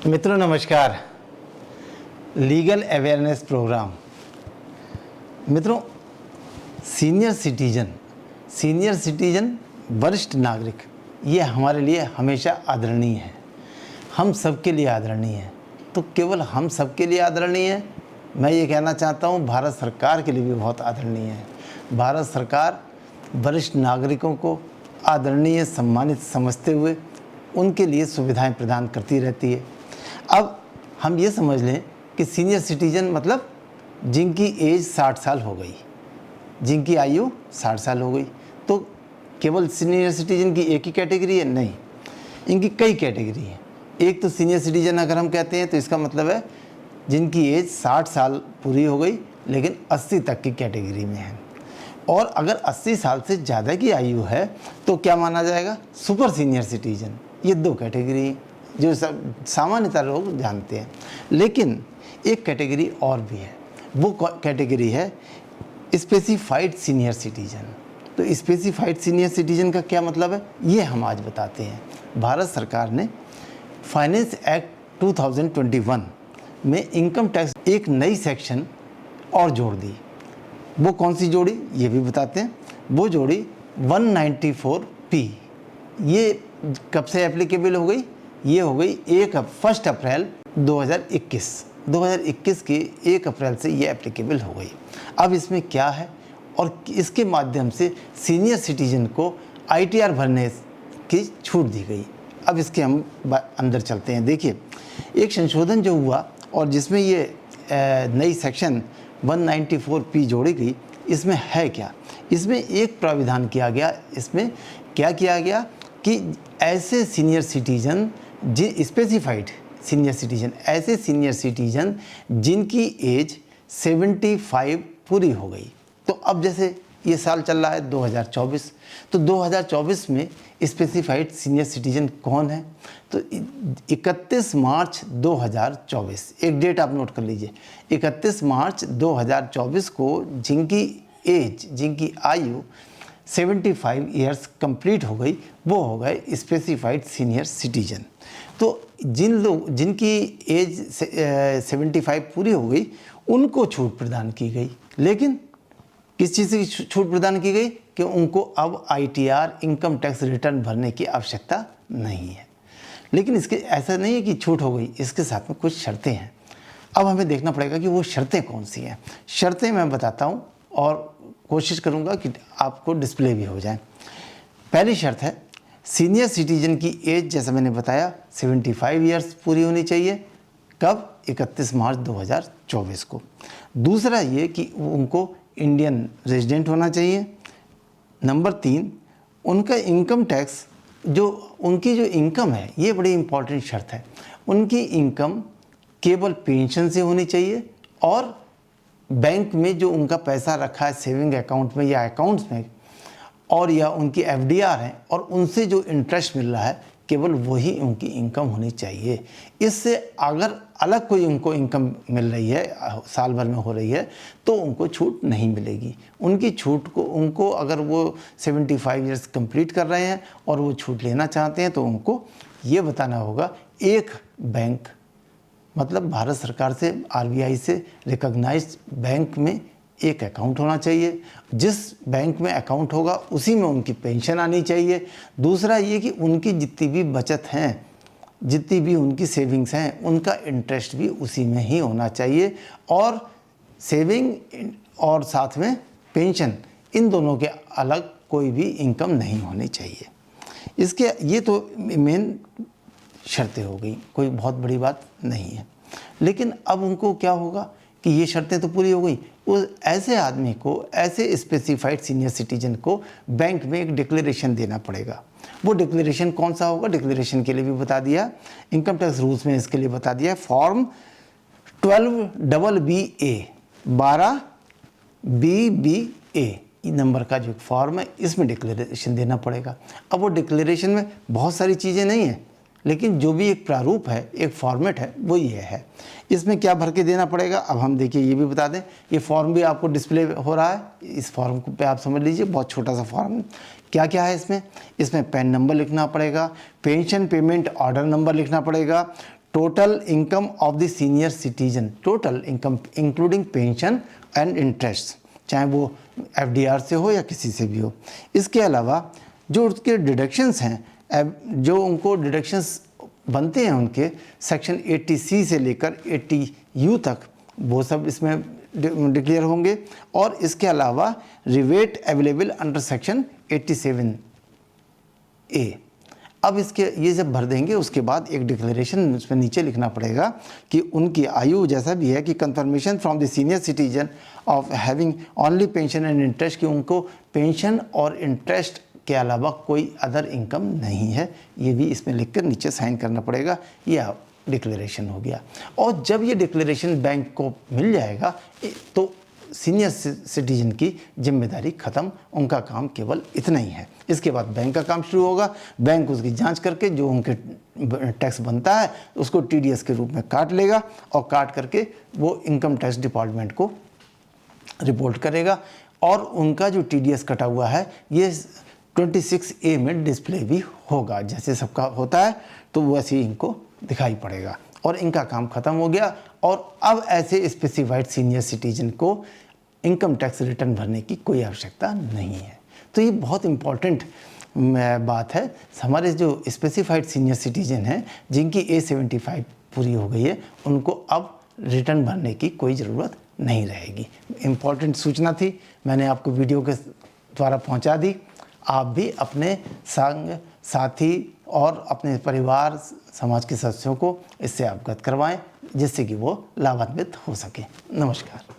मित्रों नमस्कार। Legal awareness program. मित्रों, सीनियर सिटीजन वरिष्ठ नागरिक, ये हमारे लिए हमेशा आदरणीय है, हम सबके लिए आदरणीय है। तो केवल हम सबके लिए आदरणीय है, मैं ये कहना चाहता हूँ भारत सरकार के लिए भी बहुत आदरणीय है। भारत सरकार वरिष्ठ नागरिकों को आदरणीय सम्मानित समझते हुए उनके लिए सुविधाएं प्रदान करती रहती है। अब हम ये समझ लें कि सीनियर सिटीजन मतलब जिनकी एज 60 साल हो गई, जिनकी आयु 60 साल हो गई, तो केवल सीनियर सिटीजन की एक ही कैटेगरी है? नहीं, इनकी कई कैटेगरी है। एक तो सीनियर सिटीजन अगर हम कहते हैं तो इसका मतलब है जिनकी एज 60 साल पूरी हो गई लेकिन 80 तक की कैटेगरी में है। और अगर 80 साल से ज़्यादा की आयु है तो क्या माना जाएगा? Super senior citizen. ये दो कैटेगरी जो सब सामान्यतः लोग जानते हैं। लेकिन एक कैटेगरी और भी है, वो कैटेगरी है स्पेसिफाइड सीनियर सिटीजन। तो स्पेसिफाइड सीनियर सिटीजन का क्या मतलब है, ये हम आज बताते हैं। भारत सरकार ने फाइनेंस एक्ट 2021 में इनकम टैक्स एक नई सेक्शन और जोड़ दी। वो कौन सी जोड़ी, ये भी बताते हैं। वो जोड़ी 194P, ये कब से एप्लीकेबल हो गई? ये हो गई 1 अप्रैल 2021 के 1 अप्रैल से ये एप्लीकेबल हो गई। अब इसमें क्या है, और इसके माध्यम से सीनियर सिटीजन को ITR भरने की छूट दी गई। अब इसके हम अंदर चलते हैं। देखिए, एक संशोधन जो हुआ और जिसमें ये नई सेक्शन 194P जोड़ी गई, इसमें है क्या? इसमें एक प्राविधान किया गया। इसमें क्या किया गया कि ऐसे senior citizen specified senior citizen, ऐसे सीनियर सिटीजन जिनकी एज 75 पूरी हो गई। तो अब जैसे ये साल चल रहा है 2024, तो 2024 में स्पेसिफाइड सीनियर सिटीजन कौन है? तो 31 मार्च 2024, एक डेट आप नोट कर लीजिए। 31 मार्च 2024 को जिनकी आयु 75 ईयर्स कंप्लीट हो गई, वो हो गए स्पेसिफाइड सीनियर सिटीजन। तो जिनकी एज 75 पूरी हो गई उनको छूट प्रदान की गई। लेकिन किस चीज़ की छूट प्रदान की गई कि उनको अब ITR इनकम टैक्स रिटर्न भरने की आवश्यकता नहीं है। लेकिन इसके ऐसा नहीं है कि छूट हो गई, इसके साथ में कुछ शर्तें हैं। अब हमें देखना पड़ेगा कि वो शर्तें कौन सी हैं। शर्तें मैं बताता हूँ और कोशिश करूँगा कि आपको डिस्प्ले भी हो जाए। पहली शर्त है, सीनियर सिटीजन की एज जैसा मैंने बताया 75 ईयर्स पूरी होनी चाहिए। कब? 31 मार्च 2024 को। दूसरा ये कि उनको इंडियन रेजिडेंट होना चाहिए। नंबर 3, उनका इनकम टैक्स, उनकी जो इनकम है, ये बड़ी इंपॉर्टेंट शर्त है। उनकी इनकम केवल पेंशन से होनी चाहिए और बैंक में जो उनका पैसा रखा है सेविंग अकाउंट में या अकाउंट्स में, और या उनकी FDR है और उनसे जो इंटरेस्ट मिल रहा है, केवल वही उनकी इनकम होनी चाहिए। इससे अगर अलग कोई उनको इनकम मिल रही है, साल भर में हो रही है, तो उनको छूट नहीं मिलेगी। उनकी छूट को उनको अगर वो 75 ईयर्स कंप्लीट कर रहे हैं और वो छूट लेना चाहते हैं तो उनको ये बताना होगा एक बैंक, मतलब भारत सरकार से RBI से रिकॉग्नाइज्ड बैंक में एक अकाउंट होना चाहिए। जिस बैंक में अकाउंट होगा उसी में उनकी पेंशन आनी चाहिए। दूसरा ये कि उनकी जितनी भी बचत हैं, जितनी भी उनकी सेविंग्स हैं, उनका इंटरेस्ट भी उसी में ही होना चाहिए। और सेविंग और साथ में पेंशन, इन दोनों के अलग कोई भी इनकम नहीं होनी चाहिए। इसके ये तो मेन शर्तें हो गई, कोई बहुत बड़ी बात नहीं है। लेकिन अब उनको क्या होगा कि ये शर्तें तो पूरी हो गई, उस ऐसे आदमी को, ऐसे स्पेसिफाइड सीनियर सिटीजन को बैंक में एक डिक्लेरेशन देना पड़ेगा। वो डिक्लेरेशन कौन सा होगा? डिक्लेरेशन के लिए भी बता दिया, इनकम टैक्स रूल्स में इसके लिए बता दिया है। फॉर्म 12BBA 12BBA नंबर का जो फॉर्म है, इसमें डिक्लेरेशन देना पड़ेगा। अब वो डिक्लेरेशन में बहुत सारी चीज़ें नहीं हैं, लेकिन जो भी एक प्रारूप है, एक फॉर्मेट है, वो ये है। इसमें क्या भर के देना पड़ेगा, अब हम देखिए ये भी बता दें। ये फॉर्म भी आपको डिस्प्ले हो रहा है, इस फॉर्म पे आप समझ लीजिए, बहुत छोटा सा फॉर्म। क्या क्या है इसमें? इसमें पैन नंबर लिखना पड़ेगा, पेंशन पेमेंट ऑर्डर नंबर लिखना पड़ेगा, total income of the senior citizen, total income including pension and interest, चाहे वो एफडीआर से हो या किसी से भी हो। इसके अलावा जो उसके डिडक्शंस हैं, जो उनको डिडक्शंस बनते हैं उनके सेक्शन 80C से लेकर 80U तक, वो सब इसमें डिक्लेयर होंगे। और इसके अलावा rivet available under section 87A। अब इसके ये जब भर देंगे उसके बाद एक डिक्लेरेशन उसमें नीचे लिखना पड़ेगा कि उनकी आयु जैसा भी है कि confirmation from the senior citizen of having only pension and interest, कि उनको पेंशन और इंटरेस्ट के अलावा कोई अदर इनकम नहीं है, ये भी इसमें लिखकर नीचे साइन करना पड़ेगा। यह डिक्लेरेशन हो गया। और जब ये डिक्लेरेशन बैंक को मिल जाएगा तो सीनियर सिटीजन की जिम्मेदारी ख़त्म, उनका काम केवल इतना ही है। इसके बाद बैंक का काम शुरू होगा। बैंक उसकी जांच करके जो उनके टैक्स बनता है उसको टीडीएस के रूप में काट लेगा और काट करके वो इनकम टैक्स डिपार्टमेंट को रिपोर्ट करेगा। और उनका जो टीडीएस कटा हुआ है ये 26A में डिस्प्ले भी होगा, जैसे सबका होता है तो वैसे ही इनको दिखाई पड़ेगा। और इनका काम ख़त्म हो गया। और अब ऐसे स्पेसिफाइड सीनियर सिटीजन को इनकम टैक्स रिटर्न भरने की कोई आवश्यकता नहीं है। तो ये बहुत इम्पॉर्टेंट बात है। हमारे जो स्पेसिफाइड सीनियर सिटीजन हैं जिनकी एज 75 पूरी हो गई है, उनको अब रिटर्न भरने की कोई ज़रूरत नहीं रहेगी। इम्पॉर्टेंट सूचना थी, मैंने आपको वीडियो के द्वारा पहुंचा दी। आप भी अपने संग साथी और अपने परिवार समाज के सदस्यों को इससे अवगत करवाएं, जिससे कि वो लाभान्वित हो सके। नमस्कार।